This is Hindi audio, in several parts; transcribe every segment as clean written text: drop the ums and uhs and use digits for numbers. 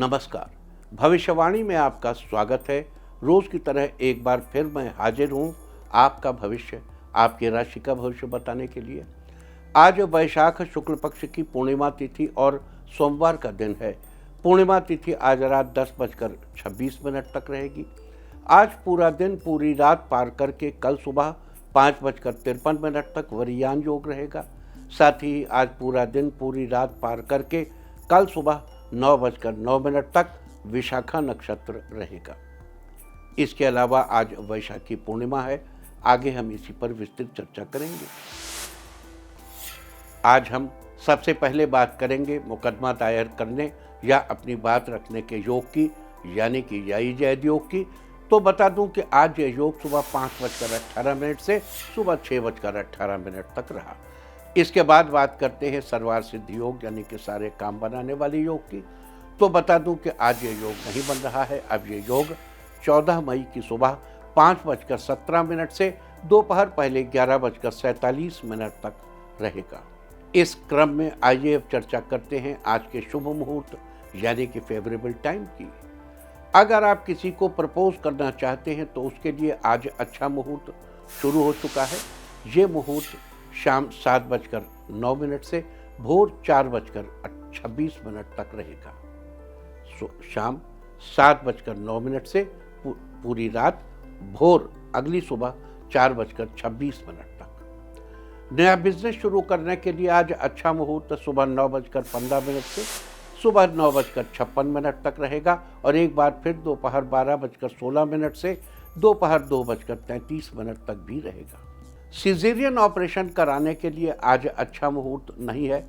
नमस्कार। भविष्यवाणी में आपका स्वागत है। रोज की तरह एक बार फिर मैं हाजिर हूँ आपका भविष्य, आपकी राशि का भविष्य बताने के लिए। आज वैशाख शुक्ल पक्ष की पूर्णिमा तिथि और सोमवार का दिन है। पूर्णिमा तिथि आज रात 10:26 तक रहेगी। आज पूरा दिन पूरी रात पार करके कल सुबह 5:53 तक वरियान योग रहेगा। साथ ही आज पूरा दिन पूरी रात पार करके कल सुबह 9:09 तक विशाखा नक्षत्र रहेगा। इसके अलावा आज वैशाखी पूर्णिमा है। आगे हम इसी पर विस्तृत चर्चा करेंगे। आज हम सबसे पहले बात करेंगे मुकदमा दायर करने या अपनी बात रखने के योग की, यानी कि याई जैद योग की। तो बता दूं कि आज यह योग सुबह 5:18 से सुबह 6:18 तक रहा। इसके बाद बात करते हैं सर्वार सिद्धि योग, यानी कि सारे काम बनाने वाले योग की। तो बता दूं कि आज ये योग नहीं बन रहा है। अब ये योग 14 मई की सुबह 5:17 से दोपहर पहले 11:47 तक रहेगा। इस क्रम में आइए अब चर्चा करते हैं आज के शुभ मुहूर्त, यानी कि फेवरेबल टाइम की। अगर आप किसी को प्रपोज करना चाहते हैं तो उसके लिए आज अच्छा मुहूर्त शुरू हो चुका है। ये मुहूर्त शाम 7:09 से भोर 4:26 तक रहेगा। शाम 7:09 से पूरी रात भोर अगली सुबह 4:26 तक। नया बिजनेस शुरू करने के लिए आज अच्छा मुहूर्त सुबह 9:15 से सुबह 9:56 तक रहेगा और एक बार फिर दोपहर 12:16 से दोपहर 2:33 तक भी रहेगा। सिजेरियन ऑपरेशन कराने के लिए आज अच्छा मुहूर्त नहीं है।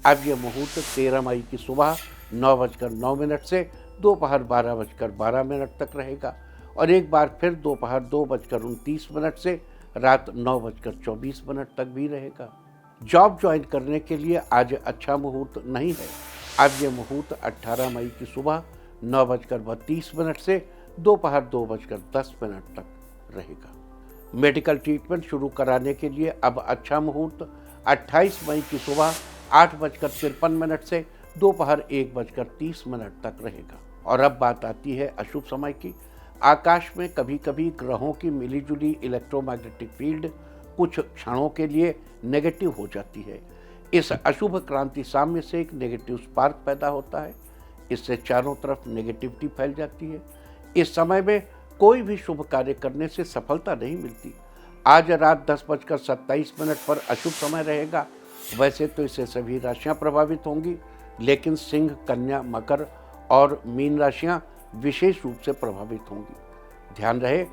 अब यह मुहूर्त 13 मई की सुबह 9:09 से दोपहर 12:12 तक रहेगा और एक बार फिर दोपहर 2:29 से रात 9:24 तक भी रहेगा। जॉब ज्वाइन करने के लिए आज अच्छा मुहूर्त नहीं है। अब यह मुहूर्त 18 मई की सुबह 9:32 से दोपहर 2:10 तक रहेगा। मेडिकल ट्रीटमेंट शुरू कराने के लिए अब अच्छा मुहूर्त 28 मई की सुबह 8:53 से दोपहर 1:30 तक रहेगा। और अब बात आती है अशुभ समय की। आकाश में कभी कभी ग्रहों की मिलीजुली इलेक्ट्रोमैग्नेटिक फील्ड कुछ क्षणों के लिए नेगेटिव हो जाती है। इस अशुभ क्रांति साम्य से एक नेगेटिव स्पार्क पैदा होता है। इससे चारों तरफ नेगेटिविटी फैल जाती है। इस समय में कोई भी शुभ कार्य करने से सफलता नहीं मिलती। आज रात 10:27 पर अशुभ समय रहेगा। वैसे तो इससे सभी राशियां प्रभावित होंगी, लेकिन सिंह, कन्या, मकर और मीन राशियां विशेष रूप से प्रभावित होंगी। ध्यान रहे,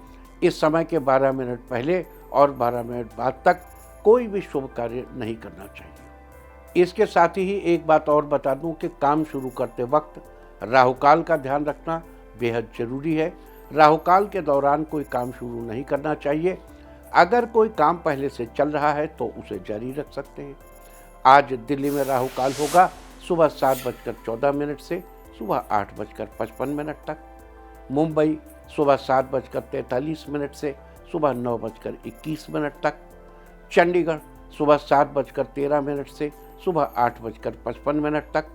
इस समय के 12 मिनट पहले और 12 मिनट बाद तक कोई भी शुभ कार्य नहीं करना चाहिए। इसके साथ ही एक बात और बता दूं कि काम शुरू करते वक्त राहुकाल का ध्यान रखना बेहद जरूरी है। राहुकाल के दौरान कोई काम शुरू नहीं करना चाहिए। अगर कोई काम पहले से चल रहा है तो उसे जारी रख सकते हैं। आज दिल्ली में राहुकाल होगा सुबह 7:14 से सुबह 8:55 तक। मुंबई सुबह 7:43 से सुबह 9:21 तक। चंडीगढ़ सुबह 7:13 से सुबह 8:55 तक।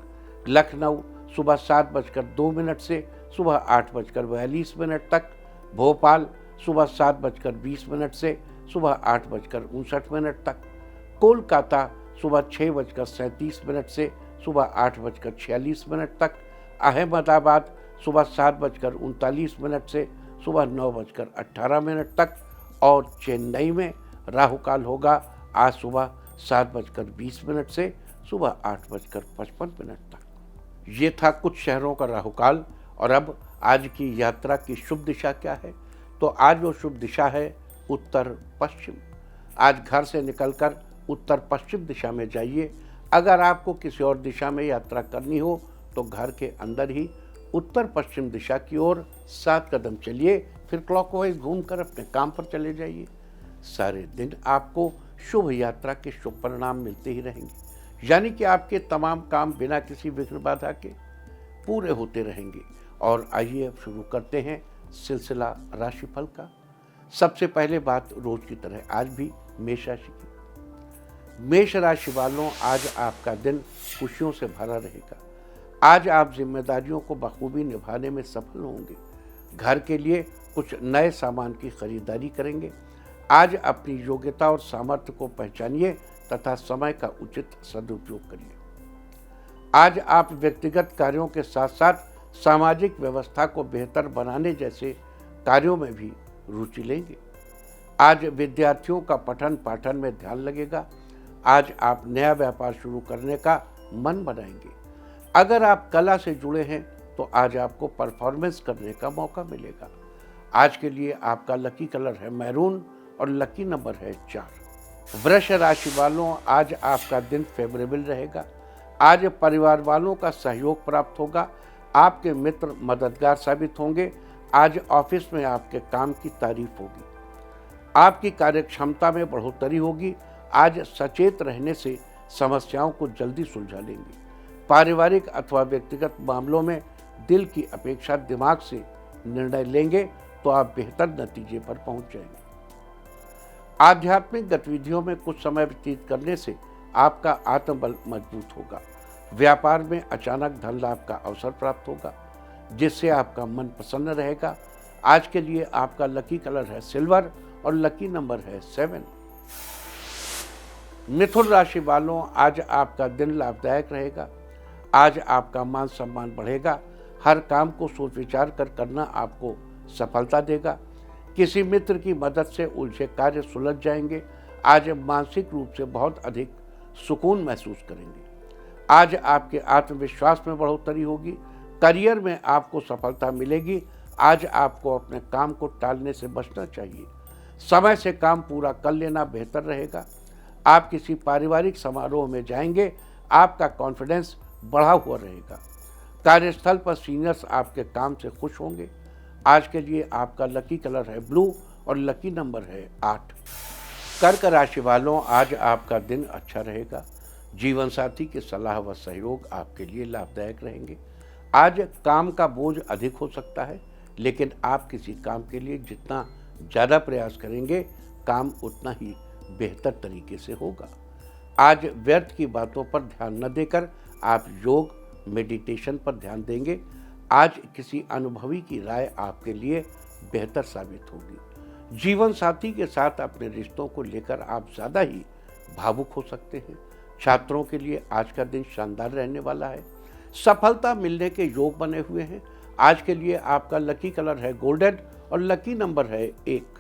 लखनऊ सुबह 7:02 से सुबह 8:42 तक। भोपाल सुबह 7:20 से सुबह 8:59 तक। कोलकाता सुबह 6:37 से सुबह 8:46 तक। अहमदाबाद सुबह 7:39 से सुबह 9:18 तक। और चेन्नई में राहुकाल होगा आज सुबह 7:20 से सुबह 8:55 तक। ये था कुछ शहरों का राहुकाल। और अब आज की यात्रा की शुभ दिशा क्या है? तो आज वो शुभ दिशा है उत्तर पश्चिम। आज घर से निकलकर उत्तर पश्चिम दिशा में जाइए। अगर आपको किसी और दिशा में यात्रा करनी हो तो घर के अंदर ही उत्तर पश्चिम दिशा की ओर 7 कदम चलिए, फिर क्लॉकवाइज घूमकर अपने काम पर चले जाइए। सारे दिन आपको शुभ यात्रा के शुभ परिणाम मिलते ही रहेंगे, यानी कि आपके तमाम काम बिना किसी विघ्न बाधा के पूरे होते रहेंगे। और आइए अब शुरू करते हैं सिलसिला राशिफल का। सबसे पहले बात रोज की तरह आज भी मेष राशि की। मेष राशि वालों, आज आपका दिन खुशियों से भरा रहेगा। आज आप जिम्मेदारियों को बखूबी निभाने में सफल होंगे। घर के लिए कुछ नए सामान की खरीदारी करेंगे। आज अपनी योग्यता और सामर्थ्य को पहचानिए तथा समय का उचित सदुपयोग करिए। आज आप व्यक्तिगत कार्यों के साथ साथ सामाजिक व्यवस्था को बेहतर बनाने जैसे कार्यों में भी रुचि लेंगे। आज विद्यार्थियों का पठन पाठन में ध्यान लगेगा। आज आप नया व्यापार शुरू करने का मन बनाएंगे। अगर आप कला से जुड़े हैं तो आज आपको परफॉर्मेंस करने का मौका मिलेगा। आज के लिए आपका लकी कलर है मैरून और लकी नंबर है 4। वृष राशि वालों, आज आपका दिन फेवरेबल रहेगा। आज परिवार वालों का सहयोग प्राप्त होगा। आपके मित्र मददगार साबित होंगे। आज ऑफिस में आपके काम की तारीफ होगी। आपकी कार्यक्षमता में बढ़ोतरी होगी। आज सचेत रहने से समस्याओं को जल्दी सुलझा लेंगे। पारिवारिक अथवा व्यक्तिगत मामलों में दिल की अपेक्षा दिमाग से निर्णय लेंगे तो आप बेहतर नतीजे पर पहुंच जाएंगे। आध्यात्मिक गतिविधियों में कुछ समय व्यतीत करने से आपका आत्मबल मजबूत होगा। व्यापार में अचानक धन लाभ का अवसर प्राप्त होगा जिससे आपका मन प्रसन्न रहेगा। आज के लिए आपका लकी कलर है सिल्वर और लकी नंबर है 7। मिथुन राशि वालों, आज आपका दिन लाभदायक रहेगा। आज आपका मान सम्मान बढ़ेगा। हर काम को सोच विचार कर करना आपको सफलता देगा। किसी मित्र की मदद से उलझे कार्य सुलझ जाएंगे। आज मानसिक रूप से बहुत अधिक सुकून महसूस करेंगे। आज आपके आत्मविश्वास में बढ़ोतरी होगी। करियर में आपको सफलता मिलेगी। आज आपको अपने काम को टालने से बचना चाहिए। समय से काम पूरा कर लेना बेहतर रहेगा। आप किसी पारिवारिक समारोह में जाएंगे। आपका कॉन्फिडेंस बढ़ा हुआ रहेगा। कार्यस्थल पर सीनियर्स आपके काम से खुश होंगे। आज के लिए आपका लकी कलर है ब्लू और लकी नंबर है 8। कर्क राशि वालों, आज आपका दिन अच्छा रहेगा। जीवन साथी की सलाह व सहयोग आपके लिए लाभदायक रहेंगे। आज काम का बोझ अधिक हो सकता है, लेकिन आप किसी काम के लिए जितना ज़्यादा प्रयास करेंगे काम उतना ही बेहतर तरीके से होगा। आज व्यर्थ की बातों पर ध्यान न देकर आप योग मेडिटेशन पर ध्यान देंगे। आज किसी अनुभवी की राय आपके लिए बेहतर साबित होगी। जीवन साथी के साथ अपने रिश्तों को लेकर आप ज़्यादा ही भावुक हो सकते हैं। छात्रों के लिए आज का दिन शानदार रहने वाला है। सफलता मिलने के योग बने हुए हैं। आज के लिए आपका लकी कलर है गोल्डन और लकी नंबर है 1।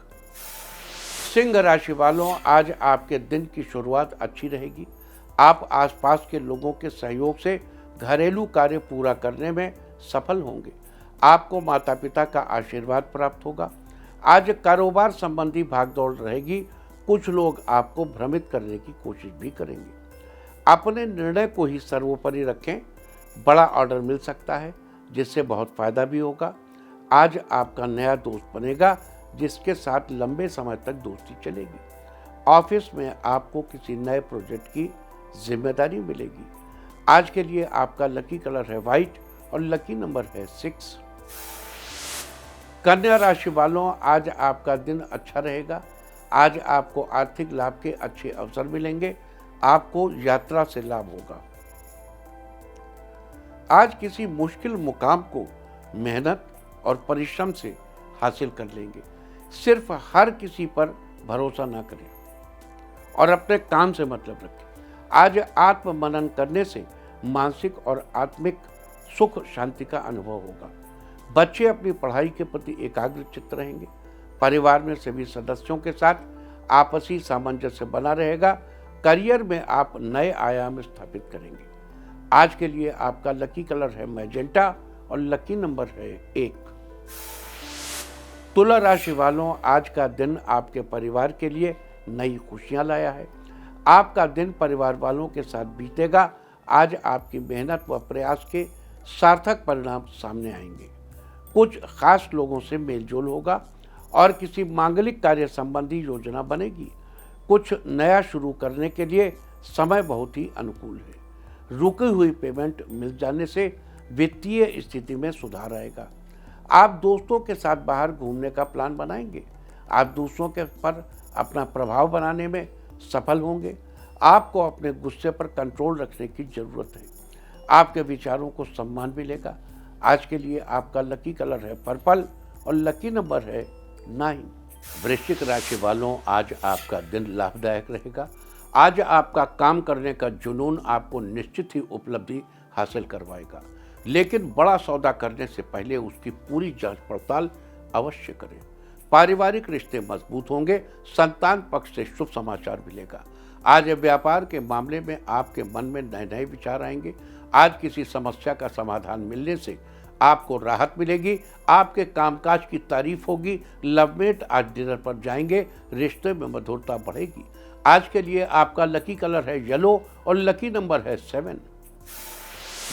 सिंह राशि वालों, आज आपके दिन की शुरुआत अच्छी रहेगी। आप आसपास के लोगों के सहयोग से घरेलू कार्य पूरा करने में सफल होंगे। आपको माता पिता का आशीर्वाद प्राप्त होगा। आज कारोबार संबंधी भागदौड़ रहेगी। कुछ लोग आपको भ्रमित करने की कोशिश भी करेंगे। अपने निर्णय को ही सर्वोपरि रखें। बड़ा ऑर्डर मिल सकता है जिससे बहुत फायदा भी होगा। आज आपका नया दोस्त बनेगा जिसके साथ लंबे समय तक दोस्ती चलेगी। ऑफिस में आपको किसी नए प्रोजेक्ट की जिम्मेदारी मिलेगी। आज के लिए आपका लकी कलर है वाइट और लकी नंबर है 6। कन्या राशि वालों, आज आपका दिन अच्छा रहेगा। आज आपको आर्थिक लाभ के अच्छे अवसर मिलेंगे। आपको यात्रा से लाभ होगा। आज किसी मुश्किल मुकाम को मेहनत और परिश्रम से हासिल कर लेंगे। सिर्फ हर किसी पर भरोसा ना करें और अपने काम से मतलब रखें। आज आत्म मनन करने से मानसिक और आत्मिक सुख शांति का अनुभव होगा। बच्चे अपनी पढ़ाई के प्रति एकाग्रचित्त रहेंगे। परिवार में सभी सदस्यों के साथ आपसी सामंजस्य बना रहेगा। करियर में आप नए आयाम स्थापित करेंगे। आज के लिए आपका लकी कलर है मैजेंटा और लकी नंबर है 1। तुला राशि वालों, आज का दिन आपके परिवार के लिए नई खुशियां लाया है। आपका दिन परिवार वालों के साथ बीतेगा। आज आपकी मेहनत व प्रयास के सार्थक परिणाम सामने आएंगे। कुछ खास लोगों से मेलजोल होगा और किसी मांगलिक कार्य संबंधी योजना बनेगी। कुछ नया शुरू करने के लिए समय बहुत ही अनुकूल है। रुकी हुई पेमेंट मिल जाने से वित्तीय स्थिति में सुधार आएगा। आप दोस्तों के साथ बाहर घूमने का प्लान बनाएंगे। आप दूसरों के पर अपना प्रभाव बनाने में सफल होंगे। आपको अपने गुस्से पर कंट्रोल रखने की जरूरत है। आपके विचारों को सम्मान मिलेगा। आज के लिए आपका लकी कलर है पर्पल और लकी नंबर है 9। वृश्चिक राशि वालों, आज आपका दिन लाभदायक रहेगा। आज आपका काम करने का जुनून आपको निश्चित ही उपलब्धि हासिल करवाएगा, लेकिन बड़ा सौदा करने से पहले उसकी पूरी जांच पड़ताल अवश्य करें। पारिवारिक रिश्ते मजबूत होंगे। संतान पक्ष से शुभ समाचार मिलेगा। आज व्यापार के मामले में आपके मन में नए नए विचार आएंगे। आज किसी समस्या का समाधान मिलने से आपको राहत मिलेगी। आपके कामकाज की तारीफ होगी। लवमेट आज डिनर पर जाएंगे। रिश्ते में मधुरता बढ़ेगी। आज के लिए आपका लकी कलर है येलो और लकी नंबर है 7।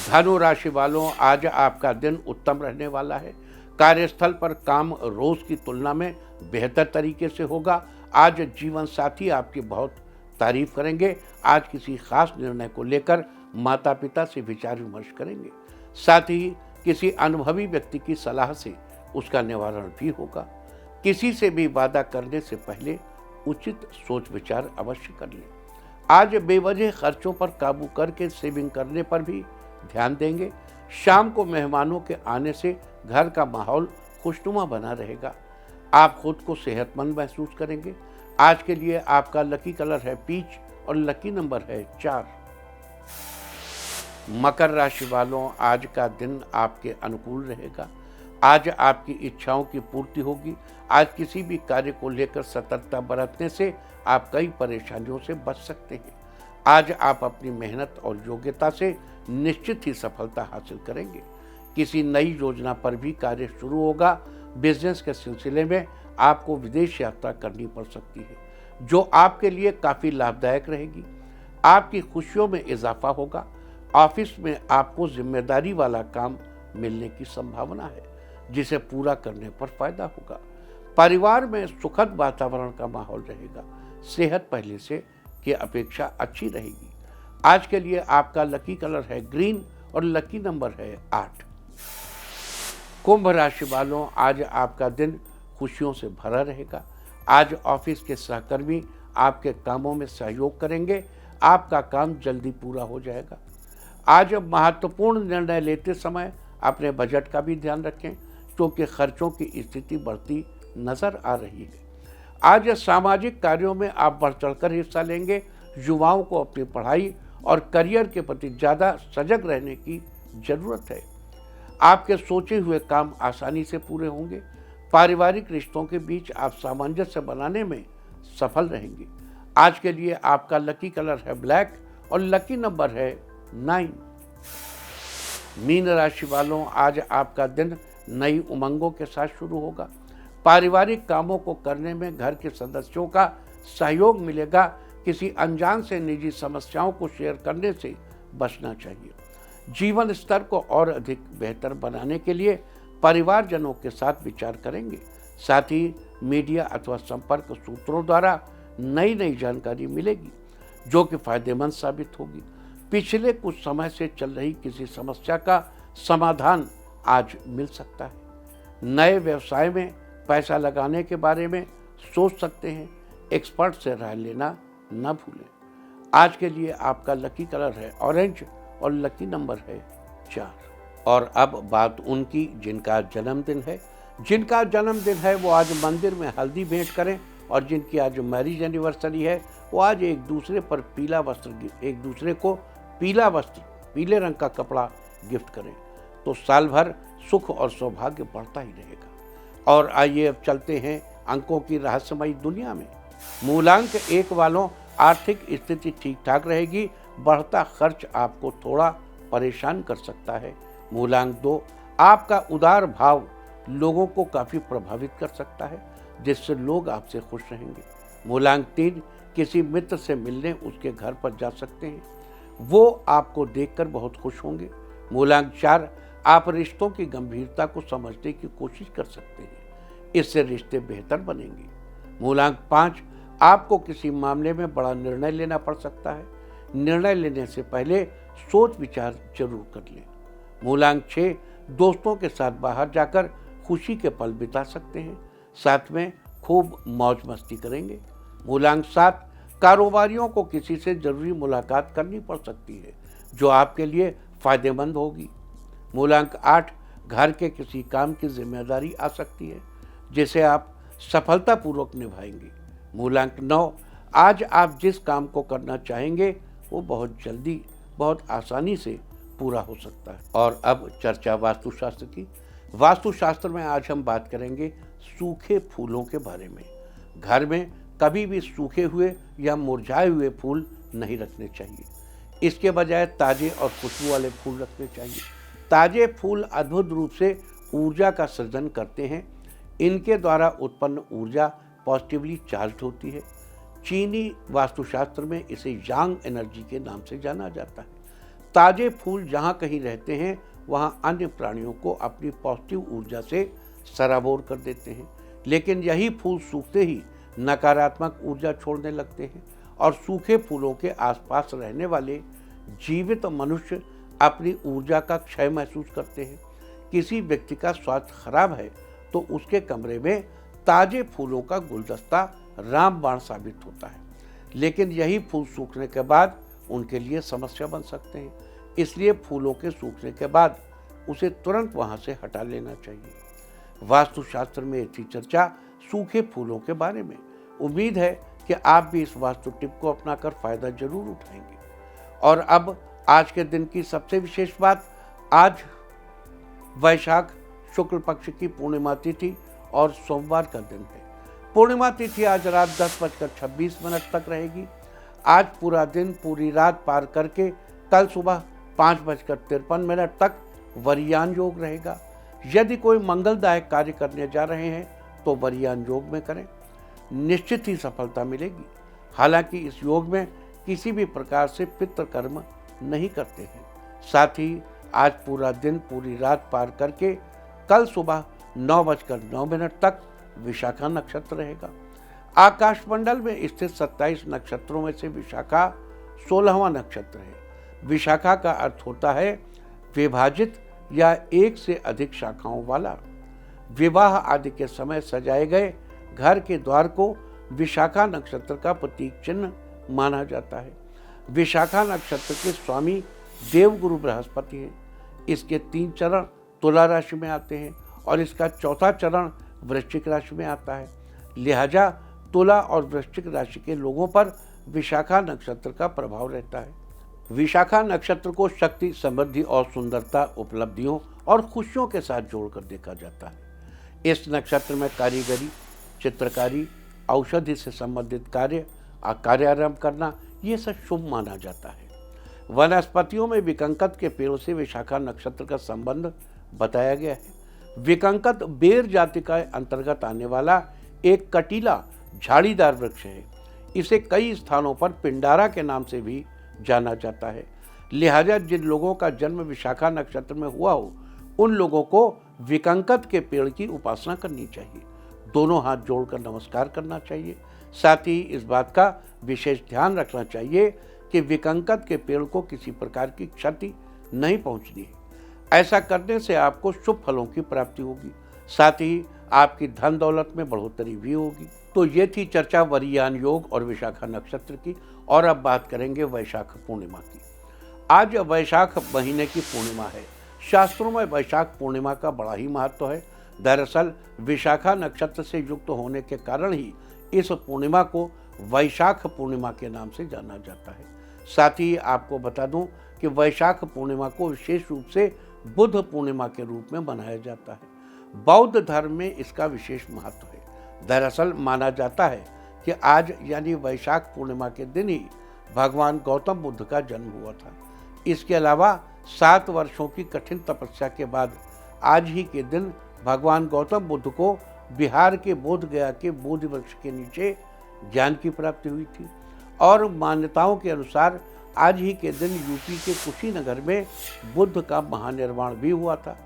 धनु राशि वालों, आज आपका दिन उत्तम रहने वाला है। कार्यस्थल पर काम रोज की तुलना में बेहतर तरीके से होगा। आज जीवन साथी आपकी बहुत तारीफ करेंगे। आज किसी खास निर्णय को लेकर माता पिता से विचार विमर्श करेंगे। साथ ही किसी अनुभवी व्यक्ति की सलाह से उसका निवारण भी होगा। किसी से भी वादा करने से पहले उचित सोच विचार अवश्य कर लें। आज बेवजह खर्चों पर काबू करके सेविंग करने पर भी ध्यान देंगे। शाम को मेहमानों के आने से घर का माहौल खुशनुमा बना रहेगा। आप खुद को सेहतमंद महसूस करेंगे। आज के लिए आपका लकी कलर है पीच और लकी नंबर है 4। मकर राशि वालों, आज का दिन आपके अनुकूल रहेगा। आज आपकी इच्छाओं की पूर्ति होगी। आज किसी भी कार्य को लेकर सतर्कता बरतने से आप कई परेशानियों से बच सकते हैं। आज आप अपनी मेहनत और योग्यता से निश्चित ही सफलता हासिल करेंगे। किसी नई योजना पर भी कार्य शुरू होगा। बिजनेस के सिलसिले में आपको विदेश यात्रा करनी पड़ सकती है, जो आपके लिए काफ़ी लाभदायक रहेगी। आपकी खुशियों में इजाफा होगा। ऑफिस में आपको जिम्मेदारी वाला काम मिलने की संभावना है, जिसे पूरा करने पर फायदा होगा। परिवार में सुखद वातावरण का माहौल रहेगा। सेहत पहले से की अपेक्षा अच्छी रहेगी। आज के लिए आपका लकी कलर है ग्रीन और लकी नंबर है 8। कुंभ राशि वालों, आज आपका दिन खुशियों से भरा रहेगा। आज ऑफिस के सहकर्मी आपके कामों में सहयोग करेंगे। आपका काम जल्दी पूरा हो जाएगा। आज महत्वपूर्ण निर्णय लेते समय अपने बजट का भी ध्यान रखें, क्योंकि खर्चों की स्थिति बढ़ती नजर आ रही है। आज सामाजिक कार्यों में आप बढ़ चढ़कर हिस्सा लेंगे। युवाओं को अपनी पढ़ाई और करियर के प्रति ज़्यादा सजग रहने की जरूरत है। आपके सोचे हुए काम आसानी से पूरे होंगे। पारिवारिक रिश्तों के बीच आप सामंजस्य बनाने में सफल रहेंगे। आज के लिए आपका लकी कलर है ब्लैक और लकी नंबर है 9। मीन राशि वालों, आज आपका दिन नई उमंगों के साथ शुरू होगा। पारिवारिक कामों को करने में घर के सदस्यों का सहयोग मिलेगा। किसी अनजान से निजी समस्याओं को शेयर करने से बचना चाहिए। जीवन स्तर को और अधिक बेहतर बनाने के लिए परिवारजनों के साथ विचार करेंगे। साथ ही मीडिया अथवा संपर्क सूत्रों द्वारा नई नई जानकारी मिलेगी, जो कि फायदेमंद साबित होगी। पिछले कुछ समय से चल रही किसी समस्या का समाधान आज मिल सकता है। नए व्यवसाय में पैसा लगाने के बारे में सोच सकते हैं। एक्सपर्ट से राय लेना न भूलें। आज के लिए आपका लकी कलर है ऑरेंज और लकी नंबर है 4। और अब बात उनकी जिनका जन्मदिन है। जिनका जन्मदिन है वो आज मंदिर में हल्दी भेंट करें, और जिनकी आज मैरिज एनिवर्सरी है वो आज एक दूसरे को पीला वस्त्र, पीले रंग का कपड़ा गिफ्ट करें, तो साल भर सुख और सौभाग्य बढ़ता ही रहेगा। और आइए अब चलते हैं अंकों की रहस्यमयी दुनिया में। मूलांक 1 वालों, आर्थिक स्थिति ठीक ठाक रहेगी। बढ़ता खर्च आपको थोड़ा परेशान कर सकता है। मूलांक 2, आपका उदार भाव लोगों को काफ़ी प्रभावित कर सकता है, जिससे लोग आपसे खुश रहेंगे। मूलांक 3, किसी मित्र से मिलने उसके घर पर जा सकते हैं, वो आपको देखकर बहुत खुश होंगे। मूलांक 4, आप रिश्तों की गंभीरता को समझने की कोशिश कर सकते हैं, इससे रिश्ते बेहतर बनेंगे। मूलांक 5, आपको किसी मामले में बड़ा निर्णय लेना पड़ सकता है। निर्णय लेने से पहले सोच विचार जरूर कर लें। मूलांक 6, दोस्तों के साथ बाहर जाकर खुशी के पल बिता सकते हैं, साथ में खूब मौज मस्ती करेंगे। मूलांक 7, कारोबारियों को किसी से जरूरी मुलाकात करनी पड़ सकती है, जो आपके लिए फायदेमंद होगी। मूलांक 8, घर के किसी काम की जिम्मेदारी आ सकती है जिसे आप सफलतापूर्वक निभाएंगे। मूलांक 9, आज आप जिस काम को करना चाहेंगे वो बहुत जल्दी, बहुत आसानी से पूरा हो सकता है। और अब चर्चा वास्तुशास्त्र की। वास्तुशास्त्र में आज हम बात करेंगे सूखे फूलों के बारे में। घर में कभी भी सूखे हुए या मुरझाए हुए फूल नहीं रखने चाहिए। इसके बजाय ताजे और खुशबू वाले फूल रखने चाहिए। ताजे फूल अद्भुत रूप से ऊर्जा का सृजन करते हैं। इनके द्वारा उत्पन्न ऊर्जा पॉजिटिवली चार्ज होती है। चीनी वास्तुशास्त्र में इसे यांग एनर्जी के नाम से जाना जाता है। ताजे फूल जहाँ कहीं रहते हैं वहाँ अन्य प्राणियों को अपनी पॉजिटिव ऊर्जा से सराबोर कर देते हैं, लेकिन यही फूल सूखते ही नकारात्मक ऊर्जा छोड़ने लगते हैं और सूखे फूलों के आसपास रहने वाले जीवित मनुष्य अपनी ऊर्जा का क्षय महसूस करते हैं। किसी व्यक्ति का स्वास्थ्य खराब है तो उसके कमरे में ताजे फूलों का गुलदस्ता रामबाण साबित होता है, लेकिन यही फूल सूखने के बाद उनके लिए समस्या बन सकते हैं। इसलिए फूलों के सूखने के बाद उसे तुरंत वहां से हटा लेना चाहिए। वास्तुशास्त्र में थी चर्चा सूखे फूलों के बारे में। उम्मीद है कि आप भी इस वास्तु टिप को अपनाकर फायदा जरूर उठाएंगे। और अब आज के दिन की सबसे विशेष बात, आज वैशाख शुक्ल पक्ष की पूर्णिमा तिथि और सोमवार का दिन है। पूर्णिमा तिथि आज रात 10:26 तक रहेगी। आज पूरा दिन, पूरी रात पार करके कल सुबह 5:53 तक वरियान योग रहेगा। यदि कोई मंगलदायक कार्य करने जा रहे हैं तो वरियान योग में करें, निश्चित ही सफलता मिलेगी। हालांकि इस योग में किसी भी प्रकार से पितृकर्म नहीं करते हैं। साथ ही आज पूरा दिन, पूरी रात पार करके कल सुबह 9:09 तक विशाखा नक्षत्र रहेगा। आकाशमंडल में स्थित 27 नक्षत्रों में से विशाखा 16वां नक्षत्र है। विशाखा का अर्थ होता है विभाजित या एक से अधिक शाखाओं वाला। विवाह आदि के समय सजाए गए घर के द्वार को विशाखा नक्षत्र का प्रतीक चिन्ह माना जाता है। विशाखा नक्षत्र के स्वामी देवगुरु बृहस्पति हैं। इसके 3 चरण तुला राशि में आते हैं और इसका 4था चरण वृश्चिक राशि में आता है। लिहाजा तुला और वृश्चिक राशि के लोगों पर विशाखा नक्षत्र का प्रभाव रहता है। विशाखा नक्षत्र को शक्ति, समृद्धि और सुंदरता, उपलब्धियों और खुशियों के साथ जोड़कर देखा जाता है। इस नक्षत्र में कारीगरी, चित्रकारी, औषधि से संबंधित कार्यारंभ करना, ये सब शुभ माना जाता है। वनस्पतियों में विकंकत के पेड़ों से विशाखा नक्षत्र का संबंध बताया गया है। विकंकत बेर जाति का अंतर्गत आने वाला एक कटीला झाड़ीदार वृक्ष है। इसे कई स्थानों पर पिंडारा के नाम से भी जाना जाता है। लिहाजा जिन लोगों का जन्म विशाखा नक्षत्र में हुआ हो उन लोगों को विकंकत के पेड़ की उपासना करनी चाहिए। दोनों हाथ जोड़कर नमस्कार करना चाहिए। साथ ही इस बात का विशेष ध्यान रखना चाहिए कि विकंकत के पेड़ को किसी प्रकार की क्षति नहीं पहुंचनी है। ऐसा करने से आपको शुभ फलों की प्राप्ति होगी। साथ ही आपकी धन दौलत में बढ़ोतरी भी होगी। तो ये थी चर्चा वरियान योग और विशाखा नक्षत्र की। और अब बात करेंगे वैशाख पूर्णिमा की। आज वैशाख महीने की पूर्णिमा है। शास्त्रों में वैशाख पूर्णिमा का बड़ा ही महत्व है। दरअसल विशाखा नक्षत्र से युक्त होने के कारण ही इस पूर्णिमा को वैशाख पूर्णिमा के नाम से जाना जाता है। साथ ही आपको बता दूं कि वैशाख पूर्णिमा को विशेष रूप से बुद्ध पूर्णिमा के रूप में मनाया जाता है। बौद्ध धर्म में इसका विशेष महत्व है। दरअसल माना जाता है कि आज यानी वैशाख पूर्णिमा के दिन ही भगवान गौतम बुद्ध का जन्म हुआ था। इसके अलावा 7 वर्षों की कठिन तपस्या के बाद आज ही के दिन भगवान गौतम बुद्ध को बिहार के बोध गया के बोधि वृक्ष के नीचे ज्ञान की प्राप्ति हुई थी। और मान्यताओं के अनुसार आज ही के दिन यूपी के कुशीनगर में बुद्ध का महानिर्वाण भी हुआ था।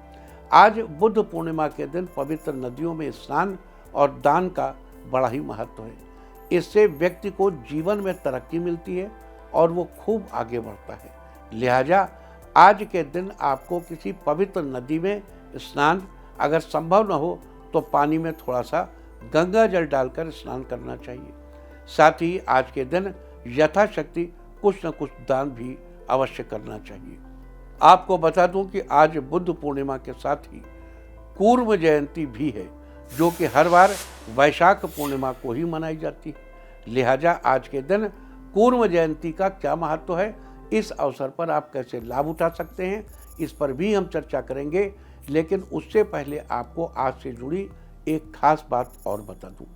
आज बुद्ध पूर्णिमा के दिन पवित्र नदियों में स्नान और दान का बड़ा ही महत्व है। इससे व्यक्ति को जीवन में तरक्की मिलती है और वो खूब आगे बढ़ता है। लिहाजा आज के दिन आपको किसी पवित्र नदी में स्नान, अगर संभव न हो तो पानी में थोड़ा सा गंगा जल डालकर स्नान करना चाहिए। साथ ही आज के दिन यथाशक्ति कुछ न कुछ दान भी अवश्य करना चाहिए। आपको बता दूं कि आज बुद्ध पूर्णिमा के साथ ही कूर्म जयंती भी है, जो कि हर बार वैशाख पूर्णिमा को ही मनाई जाती है। लिहाजा आज के दिन कूर्म जयंती का क्या महत्व है, इस अवसर पर आप कैसे लाभ उठा सकते हैं, इस पर भी हम चर्चा करेंगे। लेकिन उससे पहले आपको आज से जुड़ी एक खास बात और बता दूं।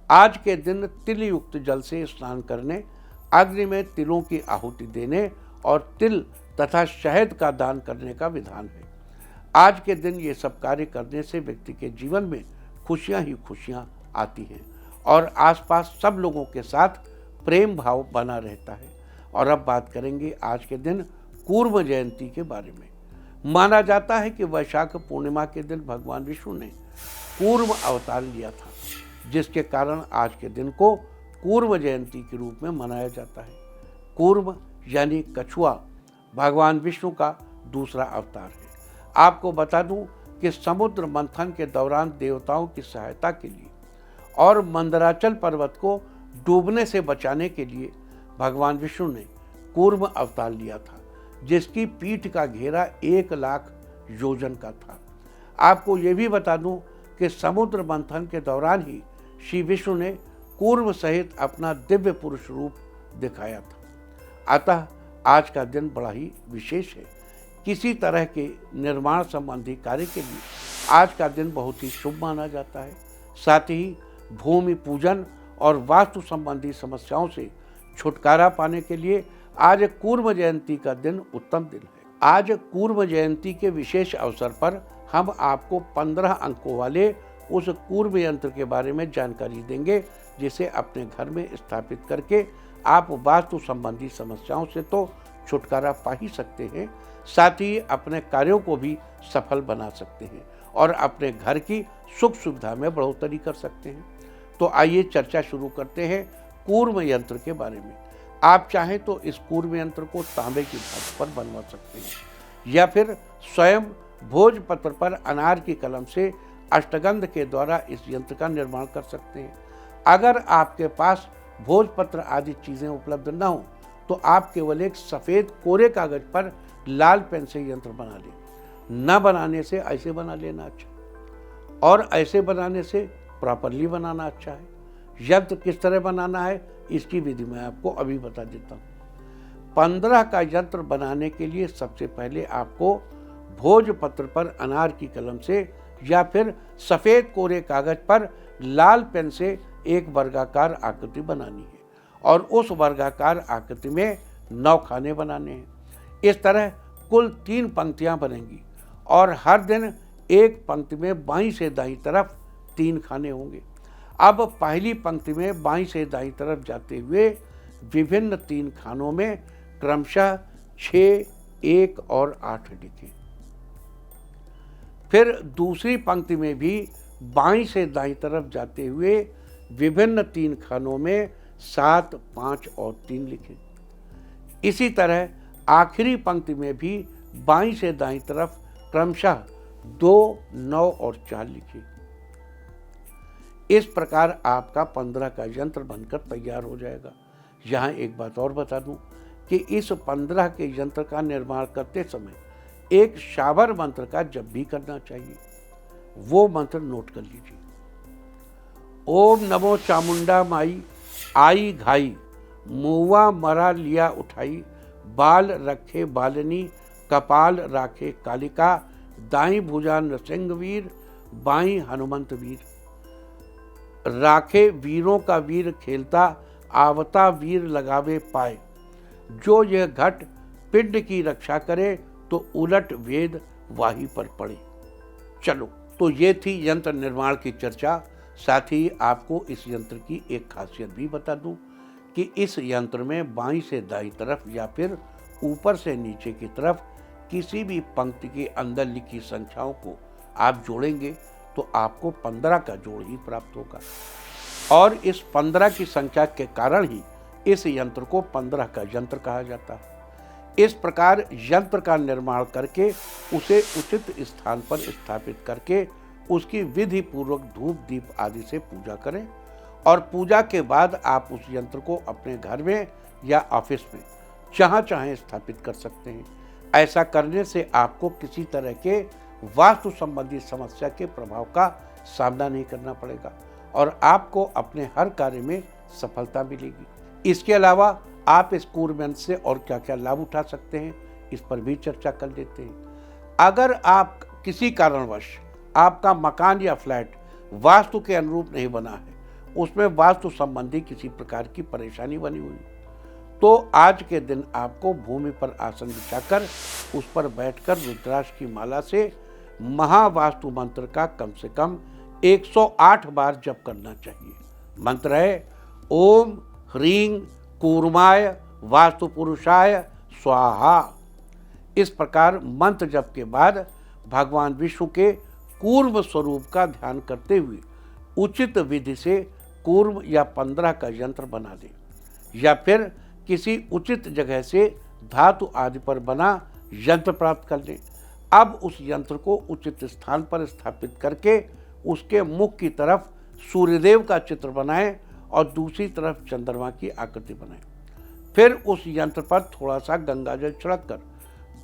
आज के दिन तिल युक्त जल से स्नान करने, अग्नि में तिलों की आहुति देने और तिल तथा शहद का दान करने का विधान है। आज के दिन ये सब कार्य करने से व्यक्ति के जीवन में खुशियां ही खुशियां आती हैं और आसपास सब लोगों के साथ प्रेम भाव बना रहता है। और अब बात करेंगे आज के दिन कूर्म जयंती के बारे में। माना जाता है कि वैशाख पूर्णिमा के दिन भगवान विष्णु ने कूर्म अवतार लिया था, जिसके कारण आज के दिन को कूर्म जयंती के रूप में मनाया जाता है। कूर्म यानी कछुआ भगवान विष्णु का दूसरा अवतार है। आपको बता दूं कि समुद्र मंथन के दौरान देवताओं की सहायता के लिए और मंदराचल पर्वत को डूबने से बचाने के लिए भगवान विष्णु ने कूर्म अवतार लिया था, जिसकी पीठ का घेरा 1,00,000 योजन का था। आपको ये भी बता दूं कि समुद्र मंथन के दौरान ही श्री विष्णु ने कूर्म सहित अपना दिव्य पुरुष रूप दिखाया था। अतः आज का दिन बड़ा ही विशेष है। किसी तरह के निर्माण संबंधी कार्य के लिए आज का दिन बहुत ही शुभ माना जाता है। साथ ही भूमि पूजन और वास्तु संबंधी समस्याओं से छुटकारा पाने के लिए आज कूर्म जयंती का दिन उत्तम दिन है। आज कूर्म जयंती के विशेष अवसर पर हम आपको 15 अंकों वाले उस कूर्म यंत्र के बारे में जानकारी देंगे, जिसे अपने घर में स्थापित करके आप वास्तु संबंधी समस्याओं से तो छुटकारा पा ही सकते हैं, साथ ही अपने कार्यों को भी सफल बना सकते हैं और अपने घर की सुख सुविधा में बढ़ोतरी कर सकते हैं। तो आइए चर्चा शुरू करते हैं कूर्म यंत्र के बारे में। आप चाहें तो इस कूर्म यंत्र को तांबे की धातु पर बनवा सकते हैं या फिर स्वयं भोजपत्र पर अनार की कलम से अष्टगंध के द्वारा इस यंत्र का निर्माण कर सकते हैं। अगर आपके पास भोजपत्र आदि चीज़ें उपलब्ध न हो तो आप केवल एक सफ़ेद कोरे कागज पर लाल पेन से यंत्र बना लें। न बनाने से ऐसे बना लेना अच्छा, और ऐसे बनाने से प्रॉपरली बनाना अच्छा है। यंत्र किस तरह बनाना है इसकी विधि मैं आपको अभी बता देता हूँ। 15 का यंत्र बनाने के लिए सबसे पहले आपको भोजपत्र पर अनार की कलम से या फिर सफ़ेद कोरे कागज पर लाल पेन से एक वर्गाकार आकृति बनानी है और उस वर्गाकार आकृति में 9 खाने बनाने हैं। इस तरह कुल 3 पंक्तियां बनेंगी और हर दिन एक पंक्ति में बाईं से दाईं तरफ 3 खाने होंगे। अब पहली पंक्ति में बाईं से दाईं तरफ जाते हुए विभिन्न 3 खानों में क्रमशः 6, 1 और 8 लिखें। फिर दूसरी पंक्ति में भी बाईं से दाईं तरफ जाते हुए विभिन्न 3 खानों में 7, 5 और 3 लिखें। इसी तरह आखिरी पंक्ति में भी बाईं से दाईं तरफ क्रमशः 2, 9 और 4 लिखें। इस प्रकार आपका 15 का यंत्र बनकर तैयार हो जाएगा। यहाँ एक बात और बता दूं कि इस 15 के यंत्र का निर्माण करते समय एक शाबर मंत्र का जप भी करना चाहिए। वो मंत्र नोट कर लीजिए। ओम नमो चामुंडा माई, आई घाई, मुआ मरा लिया उठाई, बाल रखे बालनी, कपाल राखे कालिका, दाई भुजा नृसिंह वीर, बाई हनुमंत वीर। राखे वीरों का वीर खेलता, आवता वीर लगावे पाए। जो यह घट पिंड की रक्षा करे, तो उलट वेद वाही पर पड़े। चलो, तो ये थी यंत्र निर्माण की चर्चा। साथ ही आपको इस यंत्र की एक खासियत भी बता दूं कि इस यंत्र में बाईं से दाईं तरफ या फिर ऊपर से नीचे की तरफ किसी भी पंक्ति के अंदर लिखी संख्याओं को आप जोड़ेंगे तो आपको 15 का जोड़ ही प्राप्त होगा और इस 15 की संख्या के कारण ही इस यंत्र को 15 का यंत्र कहा जाता है। इस प्रकार यंत्र का निर्माण करके उसे उचित स्थान पर स्थापित करके उसकी विधि पूर्वक धूप दीप आदि से पूजा करें और पूजा के बाद आप उस यंत्र को अपने घर में या ऑफिस में जहाँ चाहें स्थापित कर सकते हैं। ऐसा करने से आपको किसी तरह के वास्तु संबंधी समस्या के प्रभाव का सामना नहीं करना पड़ेगा और आपको अपने हर कार्य में सफलता मिलेगी। इसके अलावा आप इस कूर्म यंत्र से और क्या क्या लाभ उठा सकते हैं, इस पर भी चर्चा कर लेते हैं। अगर आप किसी कारणवश आपका मकान या फ्लैट वास्तु के अनुरूप नहीं बना है, उसमें वास्तु संबंधी किसी प्रकार की परेशानी बनी हुई, तो आज के दिन आपको भूमि पर आसन बिछाकर उस पर बैठकर रुद्राक्ष की माला से महावास्तु मंत्र का कम से कम 108 बार जप करना चाहिए। मंत्र है ओम ह्रीं कूर्माय वास्तु पुरुषाय स्वाहा। इस प्रकार मंत्र जप के बाद भगवान विष्णु के कूर्म स्वरूप का ध्यान करते हुए उचित विधि से कूर्म या 15 का यंत्र बना दें या फिर किसी उचित जगह से धातु आदि पर बना यंत्र प्राप्त कर लें। अब उस यंत्र को उचित स्थान पर स्थापित करके उसके मुख की तरफ सूर्यदेव का चित्र बनाएं और दूसरी तरफ चंद्रमा की आकृति बनाएं। फिर उस यंत्र पर थोड़ा सा गंगाजल छिड़ककर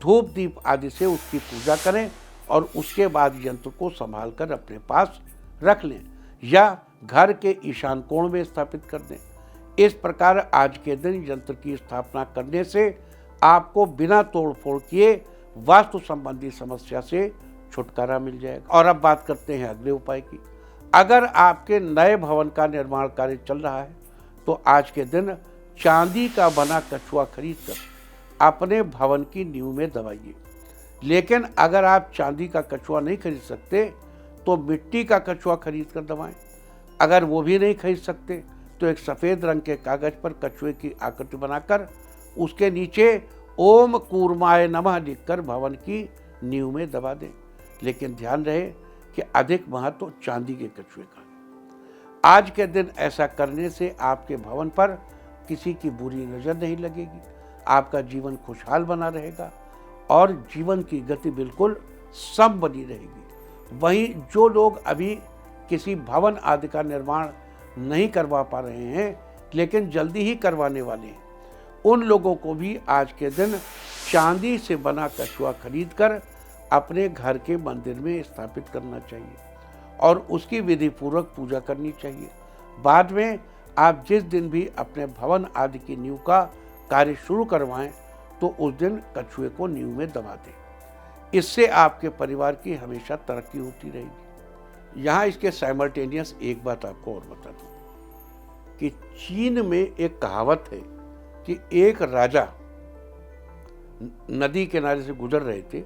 धूप दीप आदि से उसकी पूजा करें और उसके बाद यंत्र को संभाल कर अपने पास रख लें या घर के ईशान कोण में स्थापित कर दें। इस प्रकार आज के दिन यंत्र की स्थापना करने से आपको बिना तोड़फोड़ किए वास्तु संबंधी समस्या से छुटकारा मिल जाएगा। और अब बात करते हैं अगले उपाय की। अगर आपके नए भवन का निर्माण कार्य चल रहा है तो आज के दिन चांदी का बना कछुआ खरीदकर अपने भवन की नींव में दबाइए। लेकिन अगर आप चांदी का कछुआ नहीं खरीद सकते तो मिट्टी का कछुआ खरीद कर दबाएं। अगर वो भी नहीं खरीद सकते तो एक सफ़ेद रंग के कागज पर कछुए की आकृति बनाकर उसके नीचे ओम कूर्माय नमः लिखकर भवन की नींव में दबा दें। लेकिन ध्यान रहे कि अधिक महत्व चांदी के कछुए का। आज के दिन ऐसा करने से आपके भवन पर किसी की बुरी नज़र नहीं लगेगी, आपका जीवन खुशहाल बना रहेगा और जीवन की गति बिल्कुल सम बनी रहेगी। वहीं जो लोग अभी किसी भवन आदि का निर्माण नहीं करवा पा रहे हैं लेकिन जल्दी ही करवाने वाले हैं, उन लोगों को भी आज के दिन चांदी से बना कछुआ खरीद कर अपने घर के मंदिर में स्थापित करना चाहिए और उसकी विधि पूर्वक पूजा करनी चाहिए। बाद में आप जिस दिन भी अपने भवन आदि की नींव का कार्य शुरू करवाएं तो उस दिन कछुए को नींव में दबा दें। इससे आपके परिवार की हमेशा तरक्की होती रहेगी। यहाँ इसके साइमल्टेनियस एक बात आपको और बता दूं कि चीन में एक कहावत है कि एक राजा नदी किनारे से गुजर रहे थे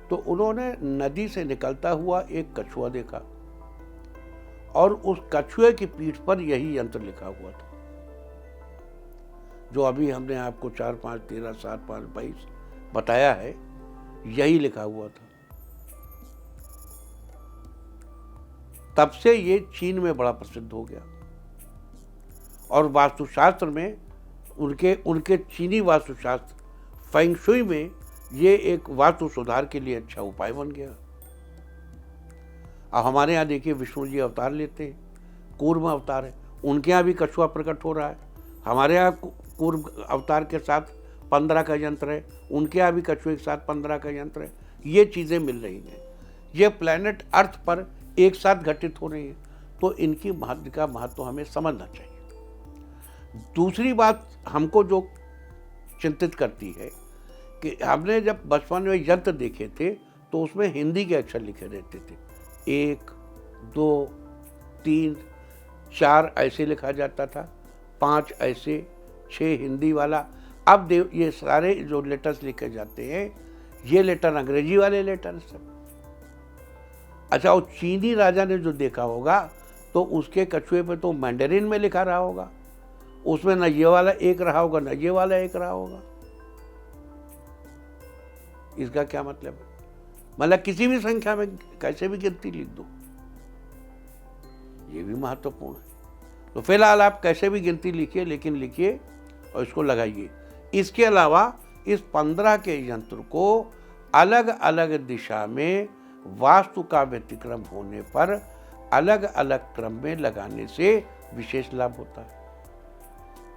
तो उन्होंने नदी से निकलता हुआ एक कछुआ देखा और उस कछुए की पीठ पर यही यंत्र लिखा हुआ था जो अभी हमने आपको 4 5 13 7 5 22 बताया है, यही लिखा हुआ था। तब से ये चीन में बड़ा प्रसिद्ध हो गया और वास्तुशास्त्र में उनके चीनी वास्तुशास्त्र फेंग शुई में ये एक वास्तु सुधार के लिए अच्छा उपाय बन गया। अब हमारे यहाँ देखिए विष्णु जी अवतार लेते हैं, कूर्म अवतार है, उनके यहाँ भी कछुआ प्रकट हो रहा है। हमारे यहाँ कूर्म अवतार के साथ 15 का यंत्र है, उनके यहाँ भी कछुए के साथ 15 का यंत्र है। ये चीज़ें मिल रही हैं, ये प्लैनेट अर्थ पर एक साथ घटित हो रही है, तो इनकी महत्व हमें समझना चाहिए। दूसरी बात हमको जो चिंतित करती है कि हमने जब बचपन में यंत्र देखे थे तो उसमें हिंदी के अक्षर लिखे रहते थे, 1 2 3 4 ऐसे लिखा जाता था, 5 ऐसे, 6 हिंदी वाला। अब ये सारे जो लेटर्स लिखे जाते हैं ये लेटर अंग्रेजी वाले लेटर सब। अच्छा, वो चीनी राजा ने जो देखा होगा तो उसके कछुए पे तो मैंडरीन में लिखा रहा होगा, उसमें न ये वाला एक रहा होगा न ये वाला एक रहा होगा। इसका क्या मतलब है? मतलब किसी भी संख्या में कैसे भी गिनती लिख दो, ये भी महत्वपूर्ण है। तो फिलहाल आप कैसे भी गिनती लिखिए, लेकिन लिखिए और इसको लगाइए। इसके अलावा इस 15 के यंत्र को अलग अलग दिशा में वास्तु का व्यतिक्रम होने पर अलग अलग क्रम में लगाने से विशेष लाभ होता है।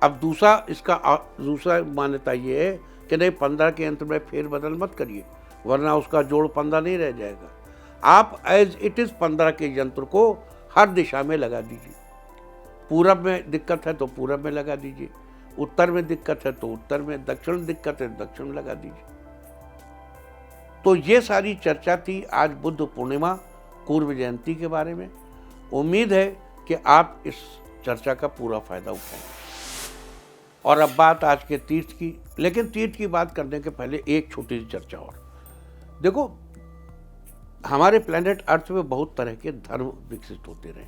अब दूसरा मान्यता ये है कि कि नहीं 15 के यंत्र में फेर बदल मत करिए, वरना उसका जोड़ 15 नहीं रह जाएगा। आप एज इट इज़ 15 के यंत्र को हर दिशा में लगा दीजिए। पूरब में दिक्कत है तो पूरब में लगा दीजिए, उत्तर में दिक्कत है तो उत्तर में, दक्षिण में दिक्कत है तो दक्षिण में लगा दीजिए। तो ये सारी चर्चा थी आज बुद्ध पूर्णिमा पूर्व जयंती के बारे में। उम्मीद है कि आप इस चर्चा का पूरा फायदा उठाएंगे। और अब बात आज के तीर्थ की, लेकिन तीर्थ की बात करने के पहले एक छोटी सी चर्चा और। देखो, हमारे प्लेनेट अर्थ में बहुत तरह के धर्म विकसित होते रहे,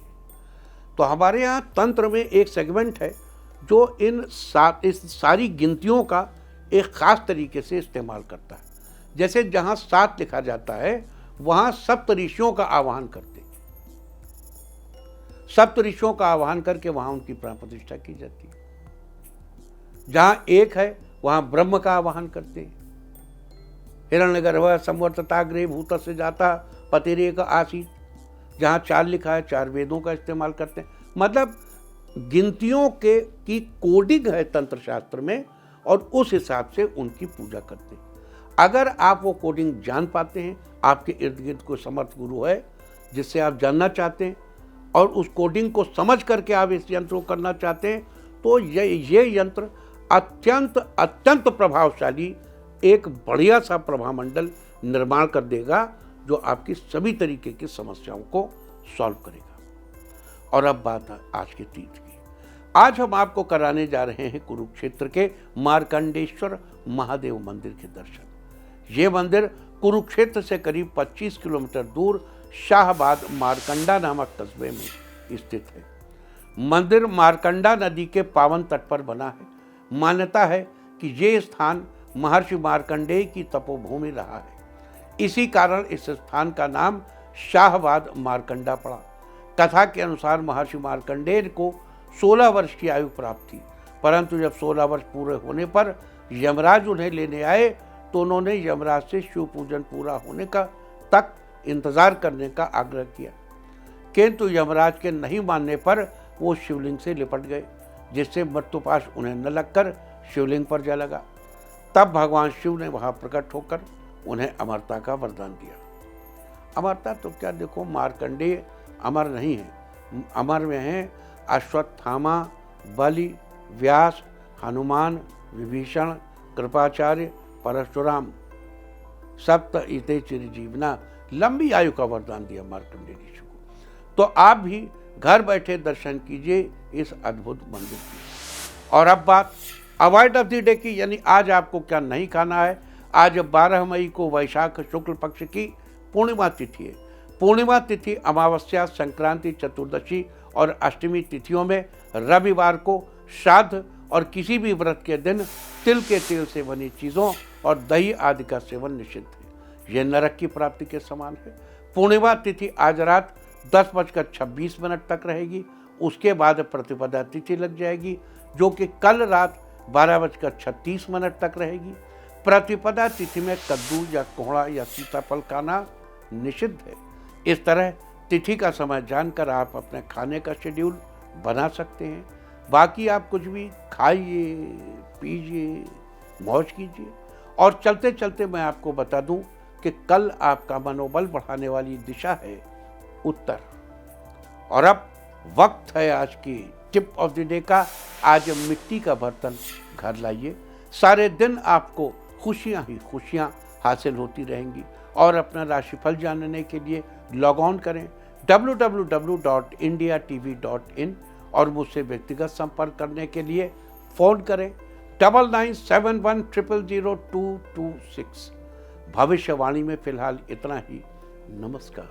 तो हमारे यहाँ तंत्र में एक सेगमेंट है जो इस सारी गिनतियों का एक खास तरीके से इस्तेमाल करता है। जैसे जहाँ 7 लिखा जाता है वहाँ सप्तऋषियों का आह्वान करते हैं, सप्तऋषियों का आह्वान करके वहाँ उनकी प्राण प्रतिष्ठा की जाती है। जहाँ 1 है वहाँ ब्रह्म का आह्वान करते हैं। हिरण्यगर्भ संवर्तताग्रे भूतस्य जाता पतिरेक आसीत। जहाँ 4 लिखा है 4 वेदों का इस्तेमाल करते हैं। मतलब गिनतियों की कोडिंग है तंत्र शास्त्र में, और उस हिसाब से उनकी पूजा करते हैं। अगर आप वो कोडिंग जान पाते हैं, आपके इर्द गिर्द कोई समर्थ गुरु है जिससे आप जानना चाहते हैं और उस कोडिंग को समझ करके आप इस यंत्र को करना चाहते हैं, तो ये यंत्र अत्यंत प्रभावशाली एक बढ़िया सा प्रभामंडल निर्माण कर देगा जो आपकी सभी तरीके की समस्याओं को सॉल्व करेगा। और अब बात है आज के तीर्थ की। आज हम आपको कराने जा रहे हैं कुरुक्षेत्र के मार्कंडेश्वर महादेव मंदिर के दर्शन। ये मंदिर कुरुक्षेत्र से करीब 25 किलोमीटर दूर शाहबाद मारकंडा नामक कस्बे में स्थित है। मंदिर मारकंडा नदी के पावन तट पर बना है। मान्यता है कि ये स्थान महर्षि मार्कंडेय की तपोभूमि रहा है। इसी कारण इस स्थान का नाम शाहबाद मारकंडा पड़ा। कथा के अनुसार महर्षि मार्कंडेय को 16 वर्ष की आयु प्राप्त थी, परंतु जब 16 वर्ष पूरे होने पर यमराज उन्हें लेने आए तो उन्होंने यमराज से शिव पूजन पूरा होने का तक इंतजार करने का आग्रह किया, किंतु यमराज के नहीं मानने पर वो शिवलिंग से लिपट गए, जिससे मृत्युपाश उन्हें न लगकर शिवलिंग पर जा लगा। तब भगवान शिव ने वहां प्रकट होकर उन्हें अमरता का वरदान दिया। अमरता तो क्या, देखो मार्कंडेय अमर नहीं है, अमर में हैं अश्वत्थामा, बलि, व्यास, हनुमान, विभीषण, कृपाचार्य, परशुराम। सप्त इते चिरजीवना, लंबी आयु का वरदान दिया मार्कंडेय ऋषि को। तो आप भी घर बैठे दर्शन कीजिए इस अद्भुत मंदिर की। और अब बात अवॉइड ऑफ द डे की, यानी आज आपको क्या नहीं खाना है। आज 12 मई को वैशाख शुक्ल पक्ष की पूर्णिमा तिथि है। पूर्णिमा तिथि अमावस्या, संक्रांति, चतुर्दशी और अष्टमी तिथियों में रविवार को श्राद्ध और किसी भी व्रत के दिन तिल के तेल से बनी चीज़ों और दही आदि का सेवन निषिद्ध है। यह नरक की प्राप्ति के समान है। पूर्णिमा तिथि आज रात 10:26 तक रहेगी। उसके बाद प्रतिपदा तिथि लग जाएगी, जो कि कल रात 12:36 तक रहेगी। प्रतिपदा तिथि में कद्दू या कोहड़ा या सीताफल खाना निषिद्ध है। इस तरह तिथि का समय जानकर आप अपने खाने का शेड्यूल बना सकते हैं। बाकी आप कुछ भी खाइए, पीजिए, मौज कीजिए। और चलते चलते मैं आपको बता दूं कि कल आपका मनोबल बढ़ाने वाली दिशा है उत्तर। और अब वक्त है आज की टिप ऑफ द डे का। आज मिट्टी का बर्तन घर लाइए। सारे दिन आपको खुशियां ही खुशियां हासिल होती रहेंगी। और अपना राशिफल जानने के लिए लॉग ऑन करें www.indiatv.in और मुझसे व्यक्तिगत संपर्क करने के लिए फ़ोन करें 9971000226। भविष्यवाणी में फिलहाल इतना ही। नमस्कार।